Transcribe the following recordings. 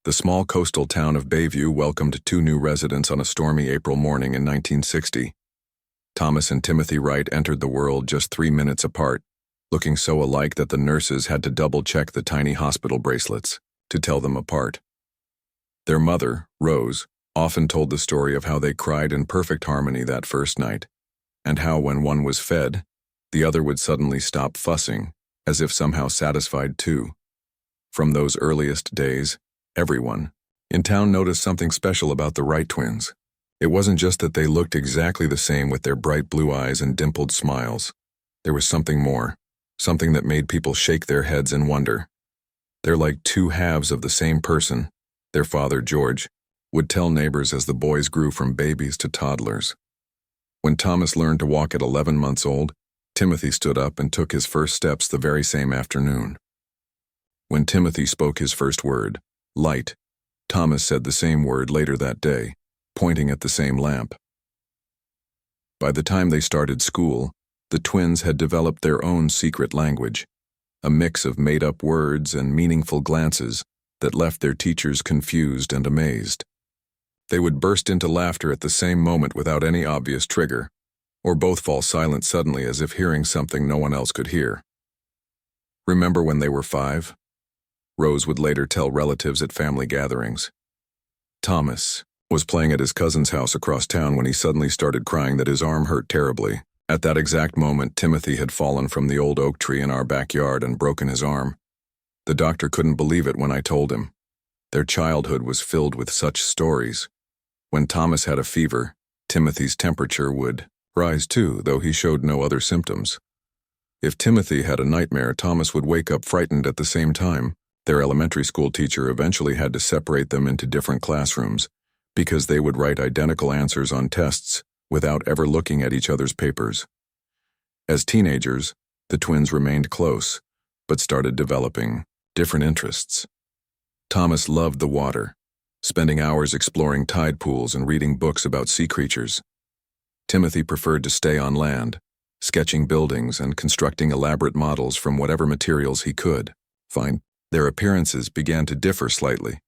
The small coastal town of Bayview welcomed two new residents on a stormy April morning in 1960. Thomas and Timothy Wright entered the world just 3 minutes apart, looking so alike that the nurses had to double-check the tiny hospital bracelets to tell them apart. Their mother, Rose, often told the story of how they cried in perfect harmony that first night, and how when one was fed, the other would suddenly stop fussing, as if somehow satisfied too. From those earliest days, everyone in town noticed something special about the Wright twins. It wasn't just that they looked exactly the same with their bright blue eyes and dimpled smiles. There was something more, something that made people shake their heads in wonder. They're like two halves of the same person, their father, George, would tell neighbors as the boys grew from babies to toddlers. When Thomas learned to walk at 11 months old, Timothy stood up and took his first steps the very same afternoon. When Timothy spoke his first word, light, Thomas said the same word later that day, pointing at the same lamp. By the time they started school, the twins had developed their own secret language, a mix of made-up words and meaningful glances that left their teachers confused and amazed. They would burst into laughter at the same moment without any obvious trigger, or both fall silent suddenly as if hearing something no one else could hear. Remember when they were 5? Rose would later tell relatives at family gatherings. Thomas was playing at his cousin's house across town when he suddenly started crying that his arm hurt terribly. At that exact moment, Timothy had fallen from the old oak tree in our backyard and broken his arm. The doctor couldn't believe it when I told him. Their childhood was filled with such stories. When Thomas had a fever, Timothy's temperature would rise too, though he showed no other symptoms. If Timothy had a nightmare, Thomas would wake up frightened at the same time. Their elementary school teacher eventually had to separate them into different classrooms because they would write identical answers on tests without ever looking at each other's papers. As teenagers, the twins remained close, but started developing different interests. Thomas loved the water, spending hours exploring tide pools and reading books about sea creatures. Timothy preferred to stay on land, sketching buildings and constructing elaborate models from whatever materials he could find. Their appearances began to differ slightly.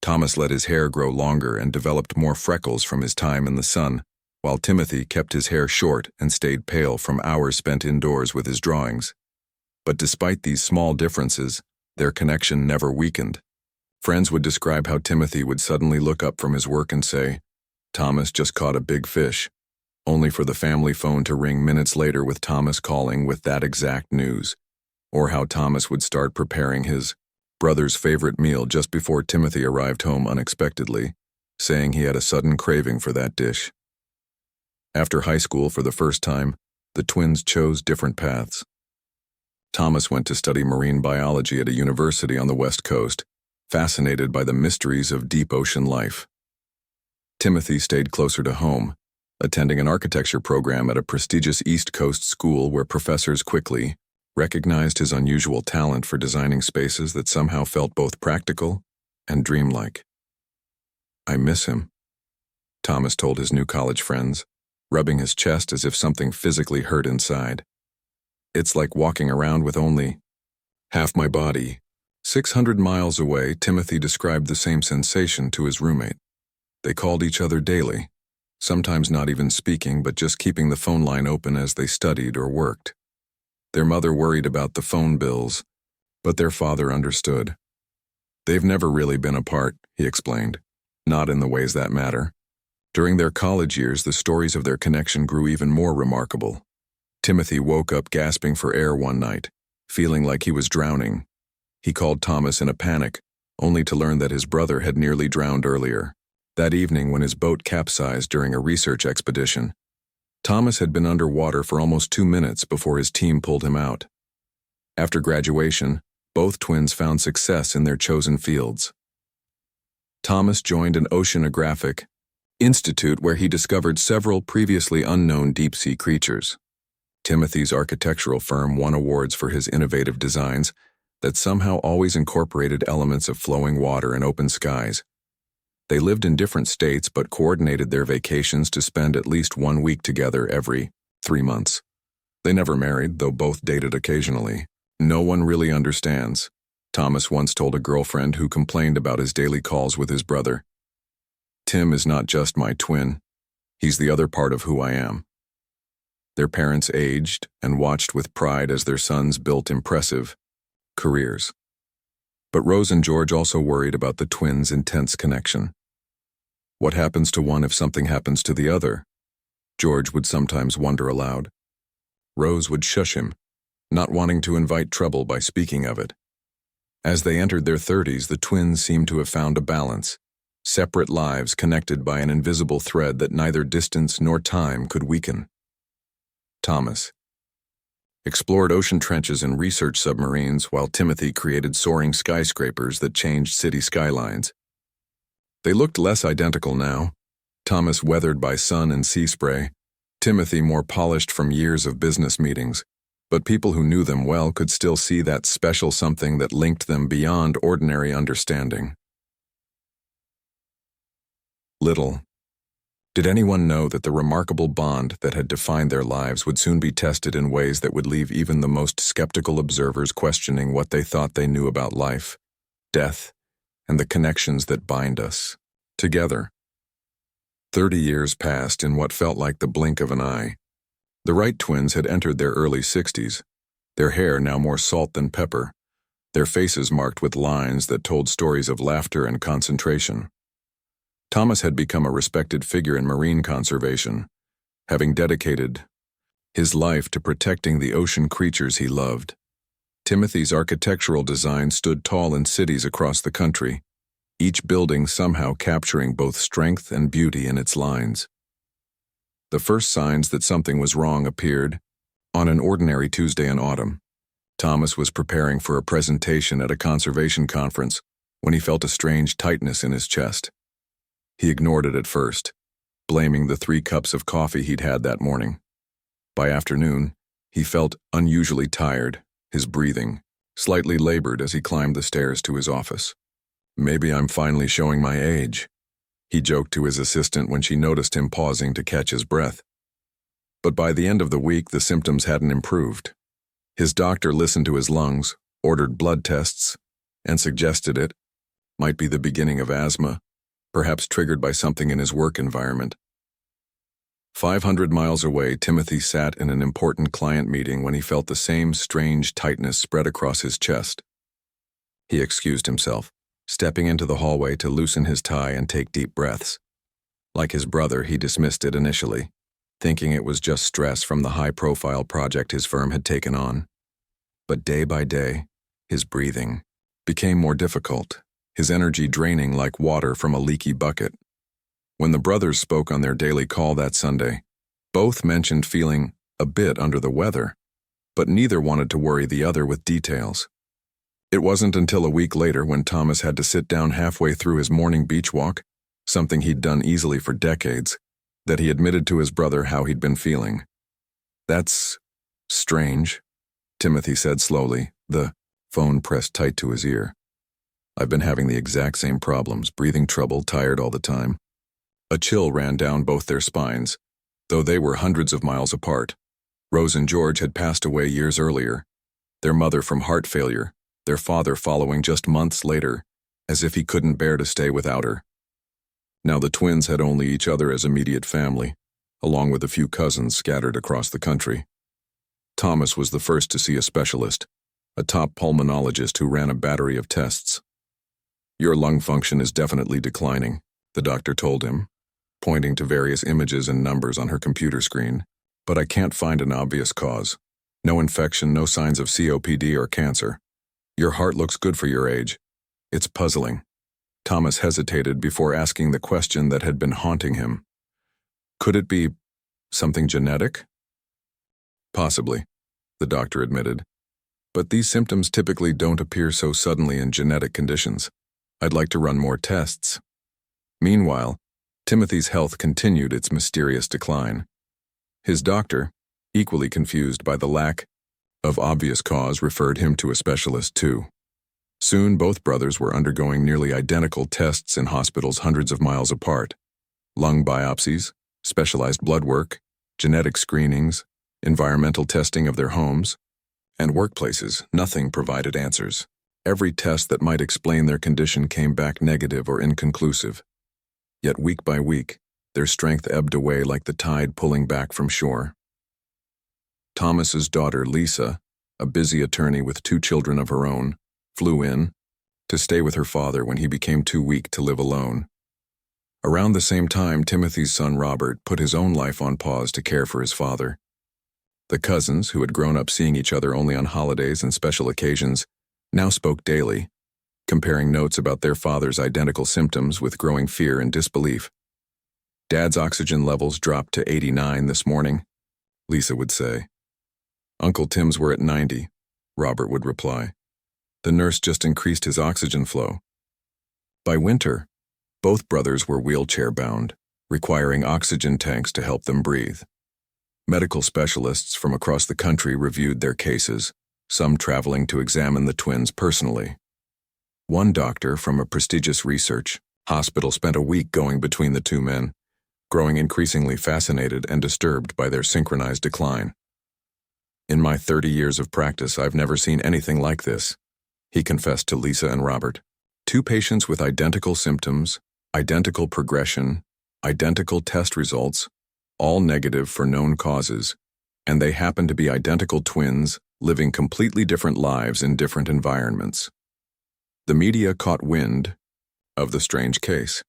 Thomas let his hair grow longer and developed more freckles from his time in the sun, while Timothy kept his hair short and stayed pale from hours spent indoors with his drawings. But despite these small differences, their connection never weakened. Friends would describe how Timothy would suddenly look up from his work and say, "Thomas just caught a big fish," only for the family phone to ring minutes later with Thomas calling with that exact news, or how Thomas would start preparing his brother's favorite meal just before Timothy arrived home unexpectedly, saying he had a sudden craving for that dish. After high school for the first time, the twins chose different paths. Thomas went to study marine biology at a university on the West Coast, fascinated by the mysteries of deep ocean life. Timothy stayed closer to home, attending an architecture program at a prestigious East Coast school where professors quickly recognized his unusual talent for designing spaces that somehow felt both practical and dreamlike. "I miss him," Thomas told his new college friends, rubbing his chest as if something physically hurt inside. "It's like walking around with only half my body." 600 miles away, Timothy described the same sensation to his roommate. They called each other daily, sometimes not even speaking but just keeping the phone line open as they studied or worked. Their mother worried about the phone bills, but their father understood. "They've never really been apart," he explained, "not in the ways that matter." During their college years, the stories of their connection grew even more remarkable. Timothy woke up gasping for air one night, feeling like he was drowning. He called Thomas in a panic, only to learn that his brother had nearly drowned earlier, that evening when his boat capsized during a research expedition. Thomas had been underwater for almost 2 minutes before his team pulled him out. After graduation, both twins found success in their chosen fields. Thomas joined an oceanographic institute where he discovered several previously unknown deep-sea creatures. Timothy's architectural firm won awards for his innovative designs that somehow always incorporated elements of flowing water and open skies. They lived in different states but coordinated their vacations to spend at least 1 week together every 3 months. They never married, though both dated occasionally. No one really understands Thomas once told a girlfriend who complained about his daily calls with his brother. Tim is not just my twin. He's the other part of who I am. Their parents aged and watched with pride as their sons built impressive careers. But Rose and George also worried about the twins' intense connection. What happens to one if something happens to the other? George would sometimes wonder aloud. Rose would shush him, not wanting to invite trouble by speaking of it. As they entered their 30s, the twins seemed to have found a balance, separate lives connected by an invisible thread that neither distance nor time could weaken. Thomas explored ocean trenches and researched submarines, while Timothy created soaring skyscrapers that changed city skylines. They looked less identical now, Thomas weathered by sun and sea spray, Timothy more polished from years of business meetings, but people who knew them well could still see that special something that linked them beyond ordinary understanding. Little did anyone know that the remarkable bond that had defined their lives would soon be tested in ways that would leave even the most skeptical observers questioning what they thought they knew about life, death, and the connections that bind us together. 30 years passed in what felt like the blink of an eye. The Wright twins had entered their early 60s, their hair now more salt than pepper, their faces marked with lines that told stories of laughter and concentration. Thomas had become a respected figure in marine conservation, having dedicated his life to protecting the ocean creatures he loved. Timothy's architectural design stood tall in cities across the country, each building somehow capturing both strength and beauty in its lines. The first signs that something was wrong appeared on an ordinary Tuesday in autumn. Thomas was preparing for a presentation at a conservation conference when he felt a strange tightness in his chest. He ignored it at first, blaming the 3 cups of coffee he'd had that morning. By afternoon, he felt unusually tired, his breathing slightly labored as he climbed the stairs to his office. "Maybe I'm finally showing my age," he joked to his assistant when she noticed him pausing to catch his breath. But by the end of the week, the symptoms hadn't improved. His doctor listened to his lungs, ordered blood tests, and suggested it might be the beginning of asthma, perhaps triggered by something in his work environment. 500 miles away, Timothy sat in an important client meeting when he felt the same strange tightness spread across his chest. He excused himself, stepping into the hallway to loosen his tie and take deep breaths. Like his brother, he dismissed it initially, thinking it was just stress from the high-profile project his firm had taken on. But day by day, his breathing became more difficult, his energy draining like water from a leaky bucket. When the brothers spoke on their daily call that Sunday, both mentioned feeling a bit under the weather, but neither wanted to worry the other with details. It wasn't until a week later, when Thomas had to sit down halfway through his morning beach walk, something he'd done easily for decades, that he admitted to his brother how he'd been feeling. "That's strange," Timothy said slowly, the phone pressed tight to his ear. "I've been having the exact same problems, breathing trouble, tired all the time." A chill ran down both their spines, though they were hundreds of miles apart. Rose and George had passed away years earlier, their mother from heart failure, their father following just months later, as if he couldn't bear to stay without her. Now the twins had only each other as immediate family, along with a few cousins scattered across the country. Thomas was the first to see a specialist, a top pulmonologist who ran a battery of tests. "Your lung function is definitely declining," the doctor told him, pointing to various images and numbers on her computer screen. "But I can't find an obvious cause. No infection, no signs of COPD or cancer. Your heart looks good for your age. It's puzzling." Thomas hesitated before asking the question that had been haunting him. "Could it be something genetic?" "Possibly," the doctor admitted. "But these symptoms typically don't appear so suddenly in genetic conditions. I'd like to run more tests." Meanwhile, Timothy's health continued its mysterious decline. His doctor, equally confused by the lack of obvious cause, referred him to a specialist too. Soon both brothers were undergoing nearly identical tests in hospitals hundreds of miles apart. Lung biopsies, specialized blood work, genetic screenings, environmental testing of their homes, and workplaces. Nothing provided answers. Every test that might explain their condition came back negative or inconclusive. Yet week by week, their strength ebbed away like the tide pulling back from shore. Thomas's daughter, Lisa, a busy attorney with 2 children of her own, flew in to stay with her father when he became too weak to live alone. Around the same time, Timothy's son Robert put his own life on pause to care for his father. The cousins, who had grown up seeing each other only on holidays and special occasions, now spoke daily, comparing notes about their father's identical symptoms with growing fear and disbelief. "Dad's oxygen levels dropped to 89 this morning," Lisa would say. "Uncle Tim's were at 90, Robert would reply. "The nurse just increased his oxygen flow." By winter, both brothers were wheelchair-bound, requiring oxygen tanks to help them breathe. Medical specialists from across the country reviewed their cases, some traveling to examine the twins personally. One doctor from a prestigious research hospital spent a week going between the 2 men, growing increasingly fascinated and disturbed by their synchronized decline. "In my 30 years of practice, I've never seen anything like this," he confessed to Lisa and Robert. 2 patients with identical symptoms, identical progression, identical test results, all negative for known causes, and they happen to be identical twins living completely different lives in different environments. The media caught wind of the strange case.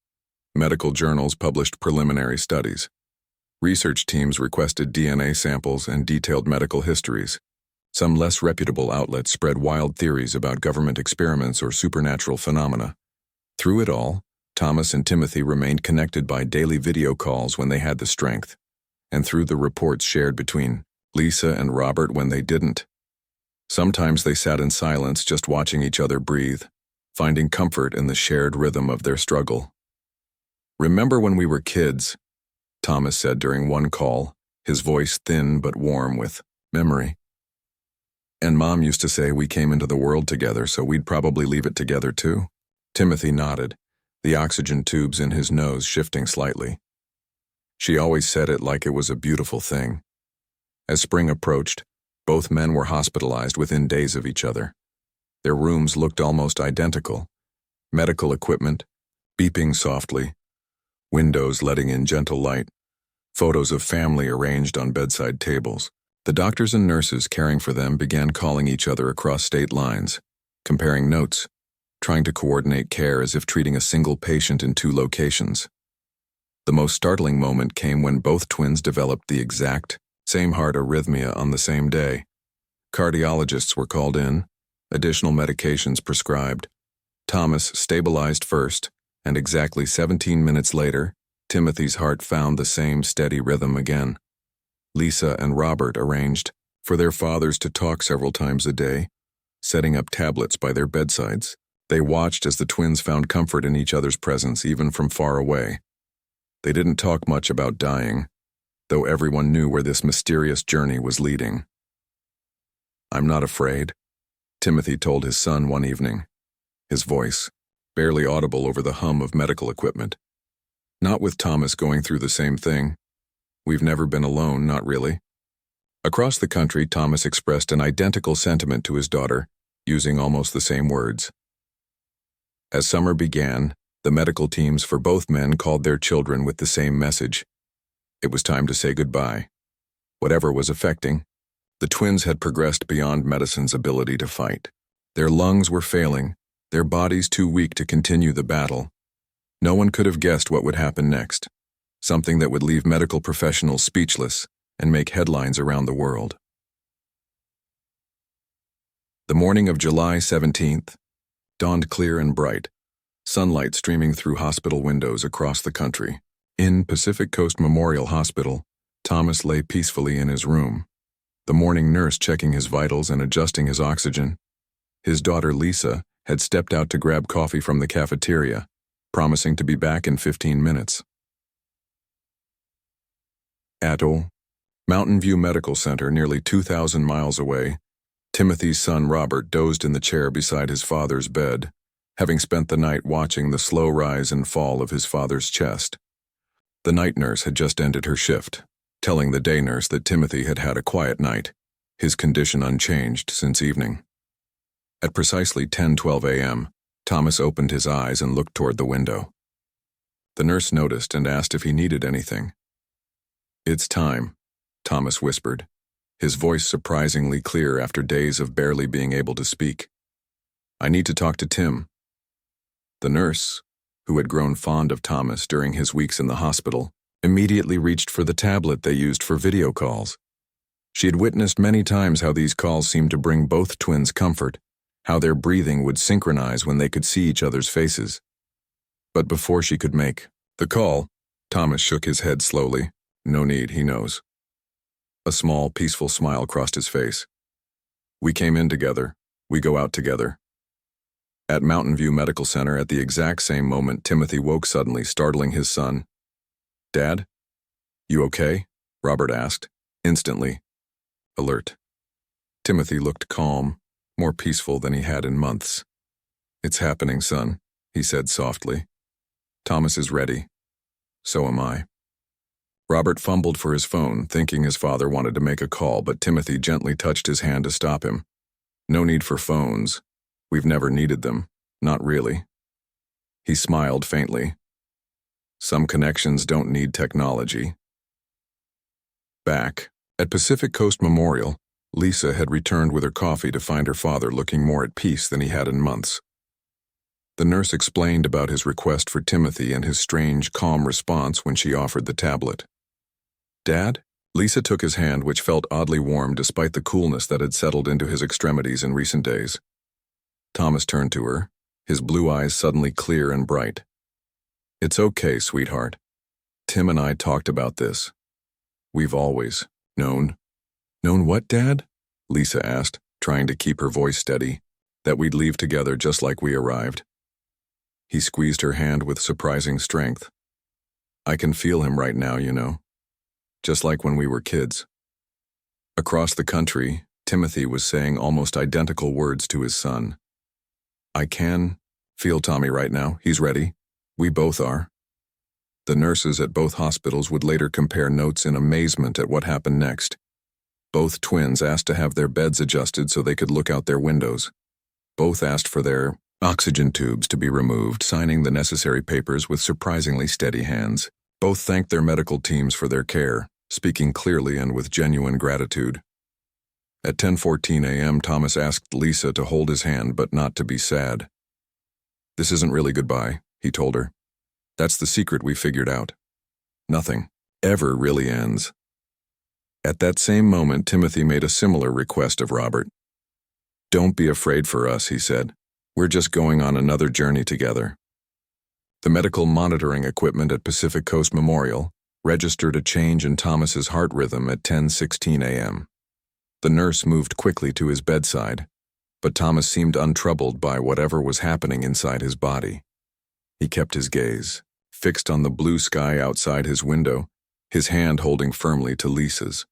Medical journals published preliminary studies. Research teams requested DNA samples and detailed medical histories. Some less reputable outlets spread wild theories about government experiments or supernatural phenomena. Through it all, Thomas and Timothy remained connected by daily video calls when they had the strength, and through the reports shared between Lisa and Robert when they didn't. Sometimes they sat in silence just watching each other breathe, finding comfort in the shared rhythm of their struggle. "Remember when we were kids?" Thomas said during one call, his voice thin but warm with memory. "And Mom used to say we came into the world together, so we'd probably leave it together too." Timothy nodded, the oxygen tubes in his nose shifting slightly. "She always said it like it was a beautiful thing." As spring approached, both men were hospitalized within days of each other. Their rooms looked almost identical. Medical equipment, beeping softly, windows letting in gentle light, photos of family arranged on bedside tables. The doctors and nurses caring for them began calling each other across state lines, comparing notes, trying to coordinate care as if treating a single patient in 2 locations. The most startling moment came when both twins developed the exact same heart arrhythmia on the same day. Cardiologists were called in, additional medications prescribed. Thomas stabilized first, and exactly 17 minutes later, Timothy's heart found the same steady rhythm again. Lisa and Robert arranged for their fathers to talk several times a day, setting up tablets by their bedsides. They watched as the twins found comfort in each other's presence even from far away. They didn't talk much about dying, though everyone knew where this mysterious journey was leading. "I'm not afraid," Timothy told his son one evening, his voice barely audible over the hum of medical equipment. "Not with Thomas going through the same thing. We've never been alone, not really." Across the country, Thomas expressed an identical sentiment to his daughter, using almost the same words. As summer began, the medical teams for both men called their children with the same message. It was time to say goodbye. Whatever was affecting, the twins had progressed beyond medicine's ability to fight. Their lungs were failing, their bodies too weak to continue the battle. No one could have guessed what would happen next, something that would leave medical professionals speechless and make headlines around the world. The morning of July 17th dawned clear and bright, sunlight streaming through hospital windows across the country. In Pacific Coast Memorial Hospital, Thomas lay peacefully in his room, the morning nurse checking his vitals and adjusting his oxygen. His daughter Lisa had stepped out to grab coffee from the cafeteria, promising to be back in 15 minutes. At Mountain View Medical Center, nearly 2,000 miles away, Timothy's son Robert dozed in the chair beside his father's bed, having spent the night watching the slow rise and fall of his father's chest. The night nurse had just ended her shift, telling the day nurse that Timothy had had a quiet night, his condition unchanged since evening. At precisely 10:12 a.m., Thomas opened his eyes and looked toward the window. The nurse noticed and asked if he needed anything. "It's time," Thomas whispered, his voice surprisingly clear after days of barely being able to speak. "I need to talk to Tim." The nurse, who had grown fond of Thomas during his weeks in the hospital, immediately reached for the tablet they used for video calls. She had witnessed many times how these calls seemed to bring both twins comfort, how their breathing would synchronize when they could see each other's faces. But before she could make the call, Thomas shook his head slowly. "No need, he knows." A small, peaceful smile crossed his face. "We came in together. We go out together." At Mountain View Medical Center, at the exact same moment, Timothy woke suddenly, startling his son. "Dad? You okay?" Robert asked, instantly alert. Timothy looked calm, more peaceful than he had in months. "It's happening, son," he said softly. "Thomas is ready. So am I." Robert fumbled for his phone, thinking his father wanted to make a call, but Timothy gently touched his hand to stop him. "No need for phones. We've never needed them. Not really." He smiled faintly. "Some connections don't need technology." Back at Pacific Coast Memorial, Lisa had returned with her coffee to find her father looking more at peace than he had in months. The nurse explained about his request for Timothy and his strange, calm response when she offered the tablet. "Dad?" Lisa took his hand, which felt oddly warm despite the coolness that had settled into his extremities in recent days. Thomas turned to her, his blue eyes suddenly clear and bright. "It's okay, sweetheart. Tim and I talked about this. We've always known." "Known what, Dad?" Lisa asked, trying to keep her voice steady. "That we'd leave together just like we arrived." He squeezed her hand with surprising strength. "I can feel him right now, you know. Just like when we were kids." Across the country, Timothy was saying almost identical words to his son. "I can feel Tommy right now. He's ready. We both are." The nurses at both hospitals would later compare notes in amazement at what happened next. Both twins asked to have their beds adjusted so they could look out their windows. Both asked for their oxygen tubes to be removed, signing the necessary papers with surprisingly steady hands. Both thanked their medical teams for their care, speaking clearly and with genuine gratitude. At 10:14 a.m., Thomas asked Lisa to hold his hand but not to be sad. "This isn't really goodbye," he told her. "That's the secret we figured out. Nothing ever really ends." At that same moment, Timothy made a similar request of Robert. "Don't be afraid for us," he said. "We're just going on another journey together." The medical monitoring equipment at Pacific Coast Memorial registered a change in Thomas's heart rhythm at 10:16 a.m. The nurse moved quickly to his bedside, but Thomas seemed untroubled by whatever was happening inside his body. He kept his gaze fixed on the blue sky outside his window, his hand holding firmly to Lisa's.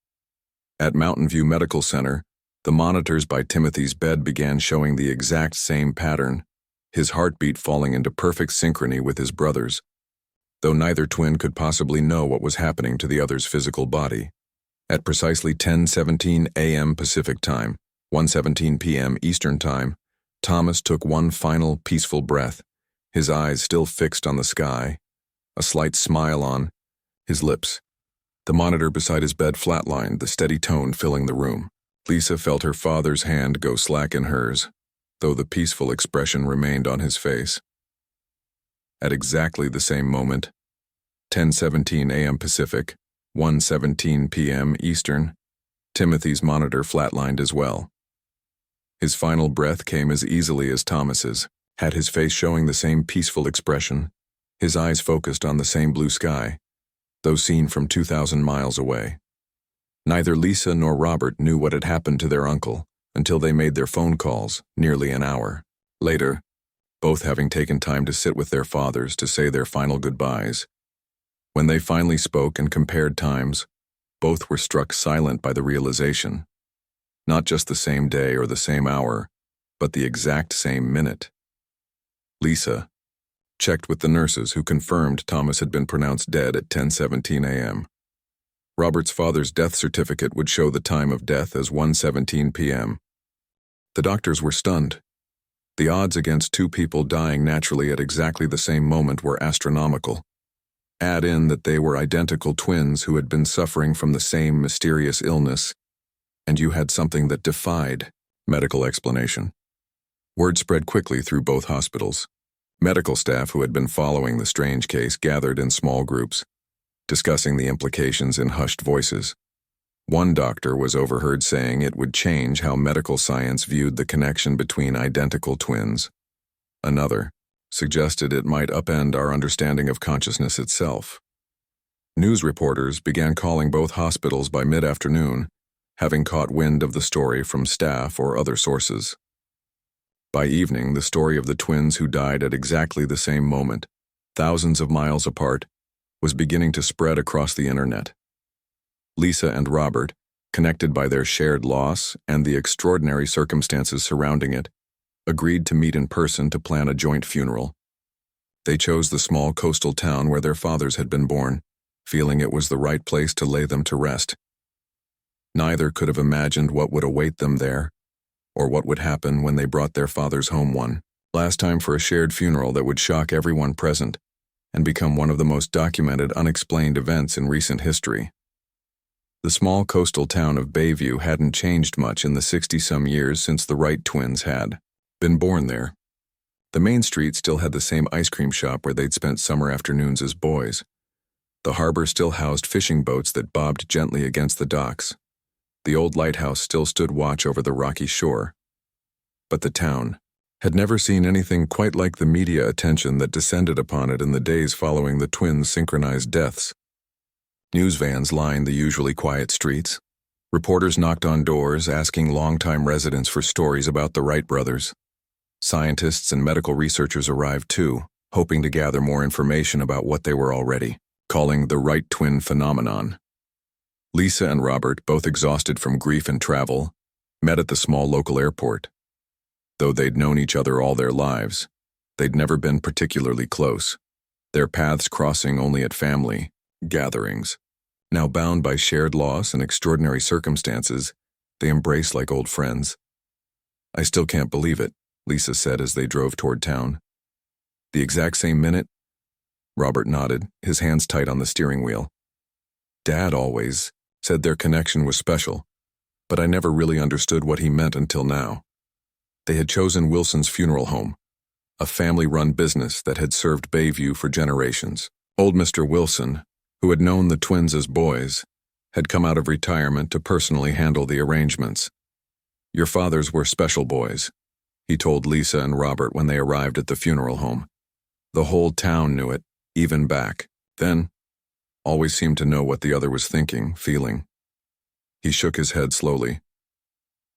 At Mountain View Medical Center, the monitors by Timothy's bed began showing the exact same pattern, his heartbeat falling into perfect synchrony with his brother's, though neither twin could possibly know what was happening to the other's physical body. At precisely 10:17 a.m. Pacific Time, 1:17 p.m. Eastern Time, Thomas took one final peaceful breath, his eyes still fixed on the sky, a slight smile on his lips. The monitor beside his bed flatlined, the steady tone filling the room. Lisa felt her father's hand go slack in hers, though the peaceful expression remained on his face. At exactly the same moment, 10:17 a.m. Pacific, 1:17 p.m. Eastern, Timothy's monitor flatlined as well. His final breath came as easily as Thomas's, had his face showing the same peaceful expression, his eyes focused on the same blue sky, though seen from 2,000 miles away. Neither Lisa nor Robert knew what had happened to their uncle until they made their phone calls nearly an hour later, both having taken time to sit with their fathers to say their final goodbyes. When they finally spoke and compared times, both were struck silent by the realization. Not just the same day or the same hour, but the exact same minute. Lisa checked with the nurses who confirmed Thomas had been pronounced dead at 10:17 a.m. Robert's father's death certificate would show the time of death as 1:17 p.m. The doctors were stunned. The odds against two people dying naturally at exactly the same moment were astronomical. Add in that they were identical twins who had been suffering from the same mysterious illness, and you had something that defied medical explanation. Word spread quickly through both hospitals. Medical staff who had been following the strange case gathered in small groups, discussing the implications in hushed voices. One doctor was overheard saying it would change how medical science viewed the connection between identical twins. Another suggested it might upend our understanding of consciousness itself. News reporters began calling both hospitals by mid-afternoon, having caught wind of the story from staff or other sources. By evening, the story of the twins who died at exactly the same moment, thousands of miles apart, was beginning to spread across the internet. Lisa and Robert, connected by their shared loss and the extraordinary circumstances surrounding it, agreed to meet in person to plan a joint funeral. They chose the small coastal town where their fathers had been born, feeling it was the right place to lay them to rest. Neither could have imagined what would await them there, or what would happen when they brought their fathers home one last time for a shared funeral that would shock everyone present and become one of the most documented unexplained events in recent history. The small coastal town of Bayview hadn't changed much in the 60-some years since the Wright twins had been born there. The main street still had the same ice cream shop where they'd spent summer afternoons as boys. The harbor still housed fishing boats that bobbed gently against the docks. The old lighthouse still stood watch over the rocky shore. But the town had never seen anything quite like the media attention that descended upon it in the days following the twins' synchronized deaths. News vans lined the usually quiet streets. Reporters knocked on doors, asking longtime residents for stories about the Wright brothers. Scientists and medical researchers arrived too, hoping to gather more information about what they were already calling the Wright twin phenomenon. Lisa and Robert, both exhausted from grief and travel, met at the small local airport. Though they'd known each other all their lives, they'd never been particularly close, their paths crossing only at family gatherings. Now bound by shared loss and extraordinary circumstances, they embraced like old friends. "I still can't believe it," Lisa said as they drove toward town. "The exact same minute?" Robert nodded, his hands tight on the steering wheel. "Dad always said their connection was special, but I never really understood what he meant until now." They had chosen Wilson's Funeral Home, a family-run business that had served Bayview for generations. Old Mr. Wilson, who had known the twins as boys, had come out of retirement to personally handle the arrangements. "Your fathers were special boys," he told Lisa and Robert when they arrived at the funeral home. The whole town knew it, even back then. Always seemed to know what the other was thinking, feeling. He shook his head slowly.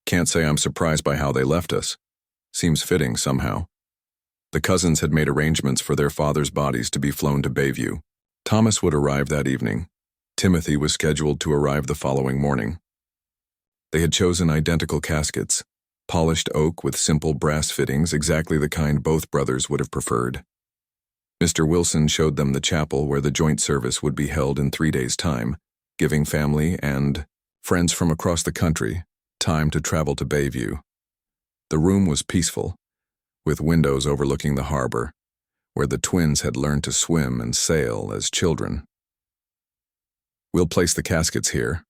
"Can't say I'm surprised by how they left us. Seems fitting somehow." The cousins had made arrangements for their fathers' bodies to be flown to Bayview. Thomas would arrive that evening. Timothy was scheduled to arrive the following morning. They had chosen identical caskets, polished oak with simple brass fittings, exactly the kind both brothers would have preferred. Mr. Wilson showed them the chapel where the joint service would be held in 3 days' time, giving family and friends from across the country time to travel to Bayview. The room was peaceful, with windows overlooking the harbor, where the twins had learned to swim and sail as children. "We'll place the caskets here."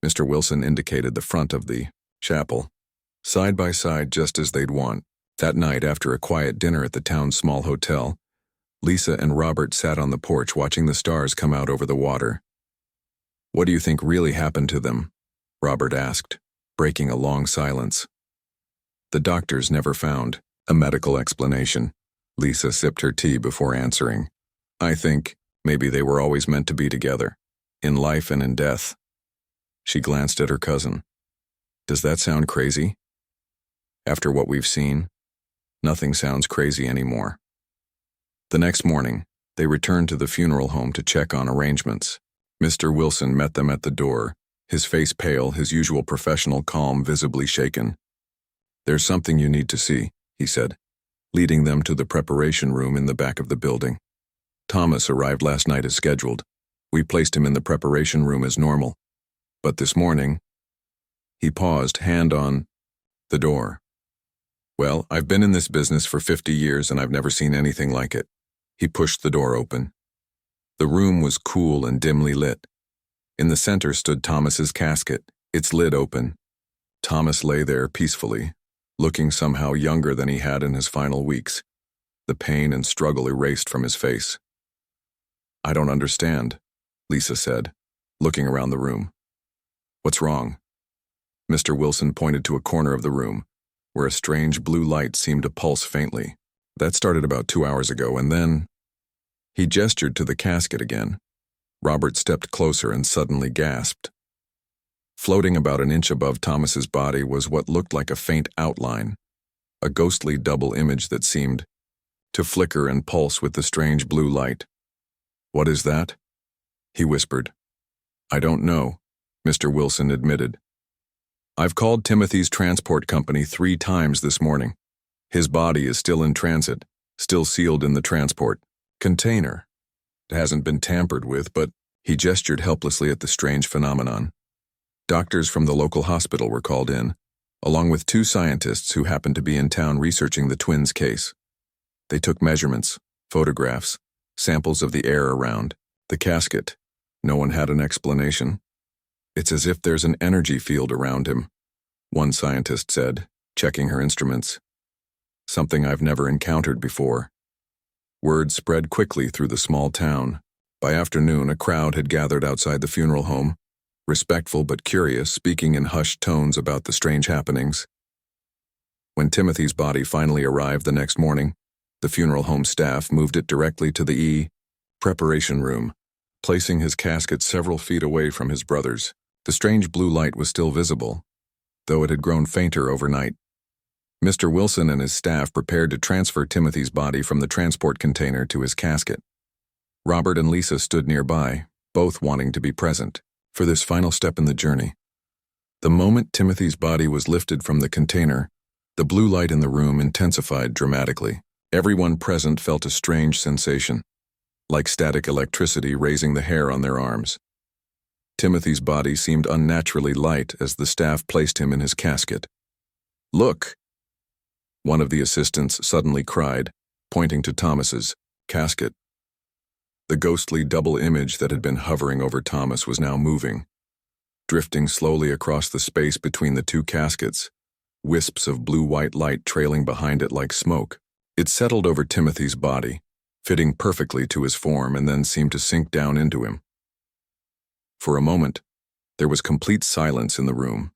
Mr. Wilson indicated the front of the chapel, side by side just as they'd want. That night, after a quiet dinner at the town's small hotel, Lisa and Robert sat on the porch watching the stars come out over the water. "What do you think really happened to them?" Robert asked, breaking a long silence. "The doctors never found a medical explanation." Lisa sipped her tea before answering. "I think maybe they were always meant to be together, in life and in death." She glanced at her cousin. "Does that sound crazy?" "After what we've seen, nothing sounds crazy anymore." The next morning, they returned to the funeral home to check on arrangements. Mr. Wilson met them at the door, his face pale, his usual professional calm visibly shaken. "There's something you need to see," he said, leading them to the preparation room in the back of the building. "Thomas arrived last night as scheduled. We placed him in the preparation room as normal. But this morning..." He paused, hand on the door. Well, I've been in this business for 50 years and I've never seen anything like it. He pushed the door open. The room was cool and dimly lit. In the center stood Thomas's casket, its lid open. Thomas lay there peacefully, looking somehow younger than he had in his final weeks. The pain and struggle erased from his face. "I don't understand," Lisa said, looking around the room. "What's wrong?" Mr. Wilson pointed to a corner of the room, where a strange blue light seemed to pulse faintly. "That started about 2 hours ago, and then—" He gestured to the casket again. Robert stepped closer and suddenly gasped. Floating about an inch above Thomas's body was what looked like a faint outline, a ghostly double image that seemed to flicker and pulse with the strange blue light. "What is that?" he whispered. "I don't know," Mr. Wilson admitted. "I've called Timothy's transport company 3 times this morning. His body is still in transit, still sealed in the transport container. It hasn't been tampered with, but—" He gestured helplessly at the strange phenomenon. Doctors from the local hospital were called in, along with 2 scientists who happened to be in town researching the twins' case. They took measurements, photographs, samples of the air around the casket. No one had an explanation. "It's as if there's an energy field around him," one scientist said, checking her instruments. "Something I've never encountered before." Word spread quickly through the small town. By afternoon, a crowd had gathered outside the funeral home, respectful but curious, speaking in hushed tones about the strange happenings. When Timothy's body finally arrived the next morning, the funeral home staff moved it directly to the preparation room, placing his casket several feet away from his brother's. The strange blue light was still visible, though it had grown fainter overnight. Mr. Wilson and his staff prepared to transfer Timothy's body from the transport container to his casket. Robert and Lisa stood nearby, both wanting to be present for this final step in the journey. The moment Timothy's body was lifted from the container, the blue light in the room intensified dramatically. Everyone present felt a strange sensation, like static electricity raising the hair on their arms. Timothy's body seemed unnaturally light as the staff placed him in his casket. "Look!" one of the assistants suddenly cried, pointing to Thomas's casket. The ghostly double image that had been hovering over Thomas was now moving, drifting slowly across the space between the 2 caskets, wisps of blue-white light trailing behind it like smoke. It settled over Timothy's body, fitting perfectly to his form, and then seemed to sink down into him. For a moment, there was complete silence in the room.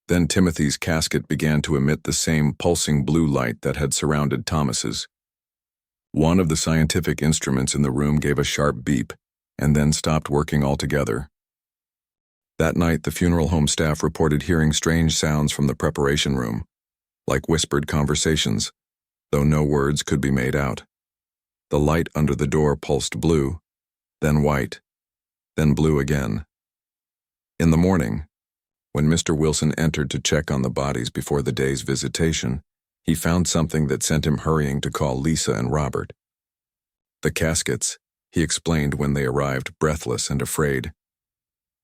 Then Timothy's casket began to emit the same pulsing blue light that had surrounded Thomas's. One of the scientific instruments in the room gave a sharp beep, and then stopped working altogether. That night, the funeral home staff reported hearing strange sounds from the preparation room, like whispered conversations, though no words could be made out. The light under the door pulsed blue, then white, then blue again. In the morning, when Mr. Wilson entered to check on the bodies before the day's visitation, he found something that sent him hurrying to call Lisa and Robert. "The caskets," he explained when they arrived, breathless and afraid.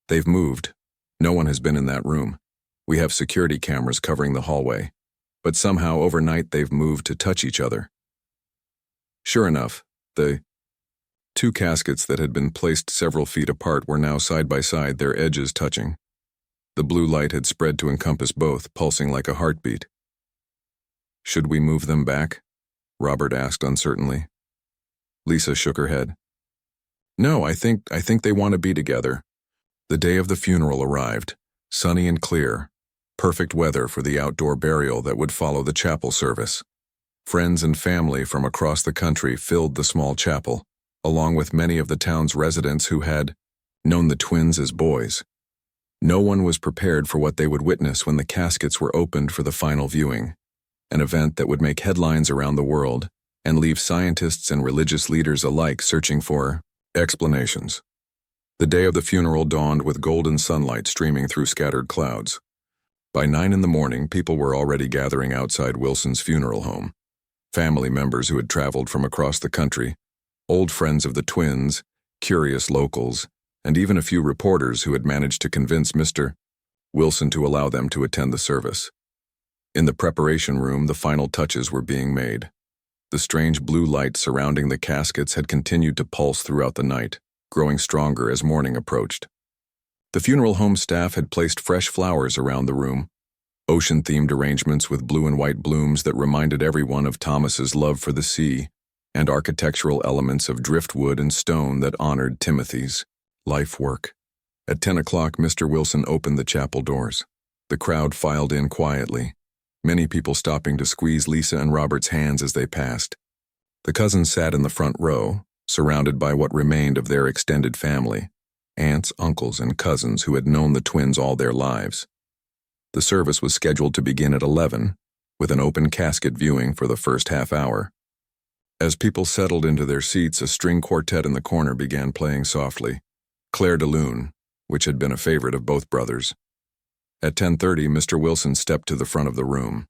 "They've moved. No one has been in that room. We have security cameras covering the hallway, but somehow overnight they've moved to touch each other." Sure enough, the 2 caskets that had been placed several feet apart were now side by side, their edges touching. The blue light had spread to encompass both, pulsing like a heartbeat. "Should we move them back?" Robert asked uncertainly. Lisa shook her head. "No, I think they want to be together." The day of the funeral arrived, sunny and clear, perfect weather for the outdoor burial that would follow the chapel service. Friends and family from across the country filled the small chapel, along with many of the town's residents who had known the twins as boys. No one was prepared for what they would witness when the caskets were opened for the final viewing, an event that would make headlines around the world and leave scientists and religious leaders alike searching for explanations. The day of the funeral dawned with golden sunlight streaming through scattered clouds. By 9 in the morning, people were already gathering outside Wilson's funeral home. Family members who had traveled from across the country, old friends of the twins, curious locals, and even a few reporters who had managed to convince Mr. Wilson to allow them to attend the service. In the preparation room, the final touches were being made. The strange blue light surrounding the caskets had continued to pulse throughout the night, growing stronger as morning approached. The funeral home staff had placed fresh flowers around the room, ocean-themed arrangements with blue and white blooms that reminded everyone of Thomas's love for the sea, and architectural elements of driftwood and stone that honored Timothy's life work. At 10 o'clock, Mr. Wilson opened the chapel doors. The crowd filed in quietly, many people stopping to squeeze Lisa and Robert's hands as they passed. The cousins sat in the front row, surrounded by what remained of their extended family, aunts, uncles, and cousins who had known the twins all their lives. The service was scheduled to begin at 11, with an open casket viewing for the first half hour. As people settled into their seats, a string quartet in the corner began playing softly, Clair de Lune, which had been a favorite of both brothers. At 10:30, Mr. Wilson stepped to the front of the room.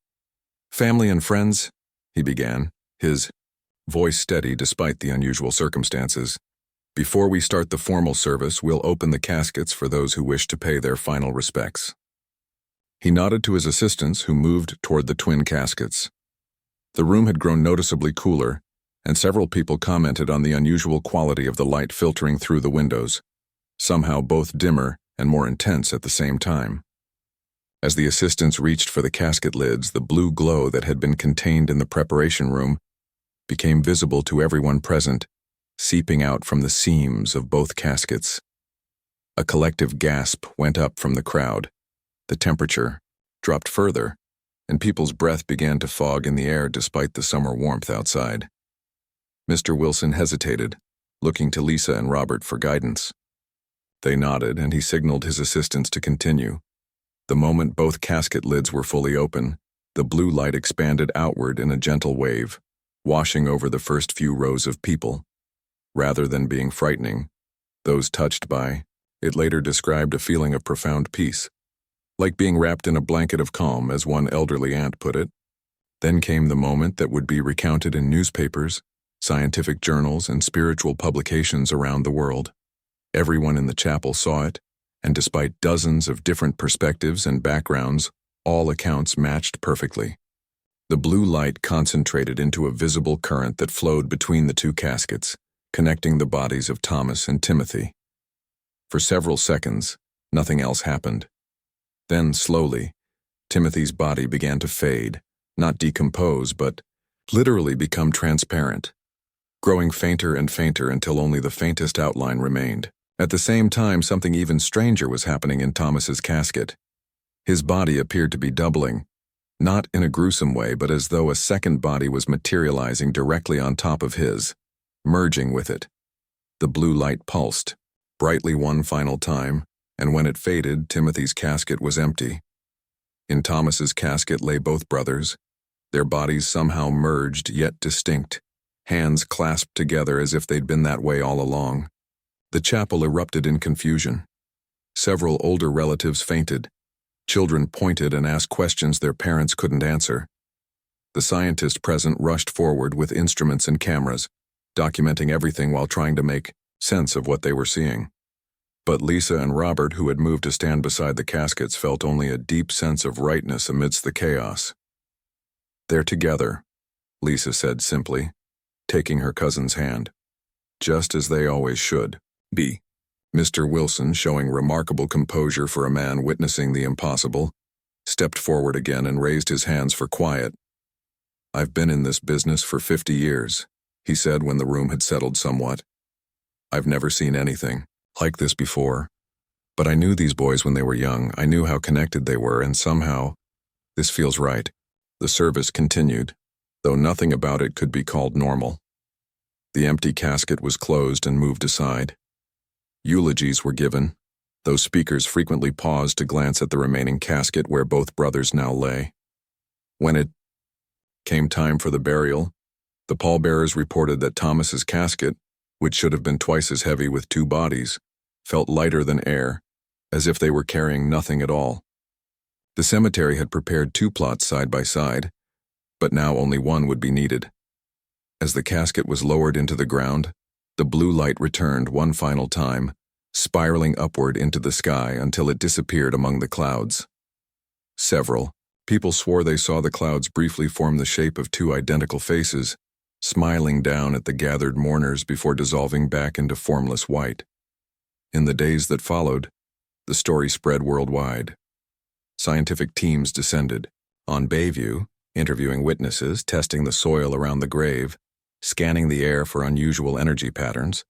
"Family and friends," he began, his voice steady despite the unusual circumstances. "Before we start the formal service, we'll open the caskets for those who wish to pay their final respects." He nodded to his assistants, who moved toward the twin caskets. The room had grown noticeably cooler, and several people commented on the unusual quality of the light filtering through the windows, somehow both dimmer and more intense at the same time. As the assistants reached for the casket lids, the blue glow that had been contained in the preparation room became visible to everyone present, seeping out from the seams of both caskets. A collective gasp went up from the crowd. The temperature dropped further, and people's breath began to fog in the air despite the summer warmth outside. Mr. Wilson hesitated, looking to Lisa and Robert for guidance. They nodded, and he signaled his assistants to continue. The moment both casket lids were fully open, the blue light expanded outward in a gentle wave, washing over the first few rows of people. Rather than being frightening, those touched by it later described a feeling of profound peace, like being wrapped in a blanket of calm, as one elderly aunt put it. Then came the moment that would be recounted in newspapers, scientific journals, and spiritual publications around the world. Everyone in the chapel saw it, and despite dozens of different perspectives and backgrounds, all accounts matched perfectly. The blue light concentrated into a visible current that flowed between the two caskets, connecting the bodies of Thomas and Timothy. For several seconds, nothing else happened. Then, slowly, Timothy's body began to fade, not decompose, but literally become transparent, growing fainter and fainter until only the faintest outline remained. At the same time, something even stranger was happening in Thomas's casket. His body appeared to be doubling, not in a gruesome way, but as though a second body was materializing directly on top of his, merging with it. The blue light pulsed, brightly one final time, and when it faded, Timothy's casket was empty. In Thomas's casket lay both brothers, their bodies somehow merged yet distinct, hands clasped together as if they'd been that way all along. The chapel erupted in confusion. Several older relatives fainted. Children pointed and asked questions their parents couldn't answer. The scientist present rushed forward with instruments and cameras, documenting everything while trying to make sense of what they were seeing. But Lisa and Robert, who had moved to stand beside the caskets, felt only a deep sense of rightness amidst the chaos. "They're together," Lisa said simply, taking her cousin's hand. "Just as they always should be." Mr. Wilson, showing remarkable composure for a man witnessing the impossible, stepped forward again and raised his hands for quiet. "I've been in this business for 50 years, he said when the room had settled somewhat. "I've never seen anything like this before, but I knew these boys when they were young. I knew how connected they were, and somehow, this feels right." The service continued, though nothing about it could be called normal. The empty casket was closed and moved aside. Eulogies were given, though speakers frequently paused to glance at the remaining casket where both brothers now lay. When it came time for the burial, the pallbearers reported that Thomas's casket, which should have been twice as heavy with two bodies, felt lighter than air, as if they were carrying nothing at all. The cemetery had prepared two plots side by side, but now only one would be needed. As the casket was lowered into the ground, the blue light returned one final time, spiraling upward into the sky until it disappeared among the clouds. Several, People swore they saw the clouds briefly form the shape of two identical faces, smiling down at the gathered mourners before dissolving back into formless white. In the days that followed, the story spread worldwide. Scientific teams descended on Bayview, interviewing witnesses, testing the soil around the grave, scanning the air for unusual energy patterns.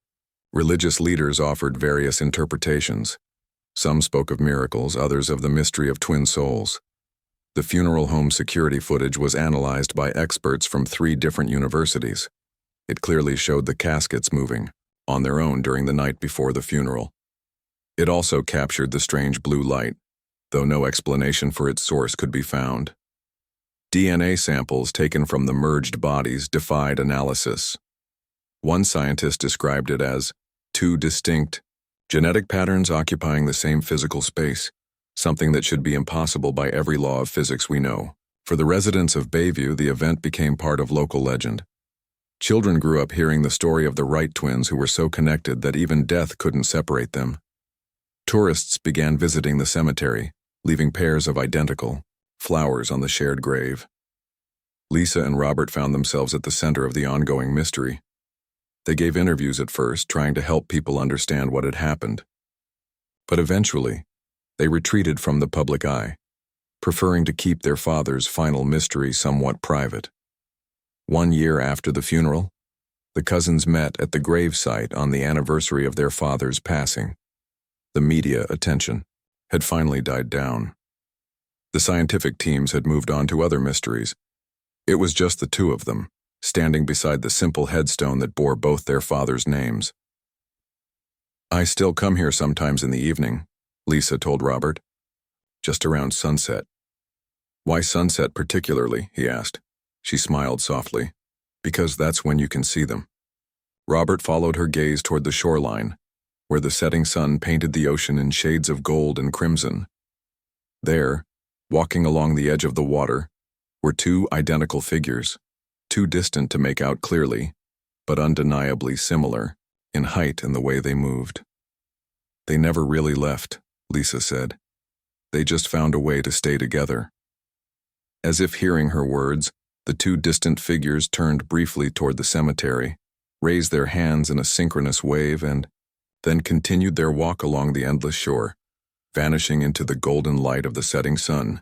Religious leaders offered various interpretations. Some spoke of miracles, others of the mystery of twin souls. The funeral home security footage was analyzed by experts from 3 different universities. It clearly showed the caskets moving, on their own during the night before the funeral. It also captured the strange blue light, though no explanation for its source could be found. DNA samples taken from the merged bodies defied analysis. One scientist described it as 2 distinct genetic patterns occupying the same physical space, something that should be impossible by every law of physics we know. For the residents of Bayview, the event became part of local legend. Children grew up hearing the story of the Wright twins who were so connected that even death couldn't separate them. Tourists began visiting the cemetery, leaving pairs of identical flowers on the shared grave. Lisa and Robert found themselves at the center of the ongoing mystery. They gave interviews at first, trying to help people understand what had happened. But eventually, they retreated from the public eye, preferring to keep their father's final mystery somewhat private. 1 year after the funeral, the cousins met at the gravesite on the anniversary of their father's passing. The media attention had finally died down. The scientific teams had moved on to other mysteries. It was just the 2 of them, standing beside the simple headstone that bore both their father's names. "I still come here sometimes in the evening," Lisa told Robert. "Just around sunset." "Why sunset particularly?" he asked. She smiled softly. "Because that's when you can see them." Robert followed her gaze toward the shoreline, where the setting sun painted the ocean in shades of gold and crimson. There, walking along the edge of the water, were 2 identical figures, too distant to make out clearly, but undeniably similar in height and the way they moved. "They never really left," Lisa said. "They just found a way to stay together." As if hearing her words, the 2 distant figures turned briefly toward the cemetery, raised their hands in a synchronous wave, and then continued their walk along the endless shore, vanishing into the golden light of the setting sun.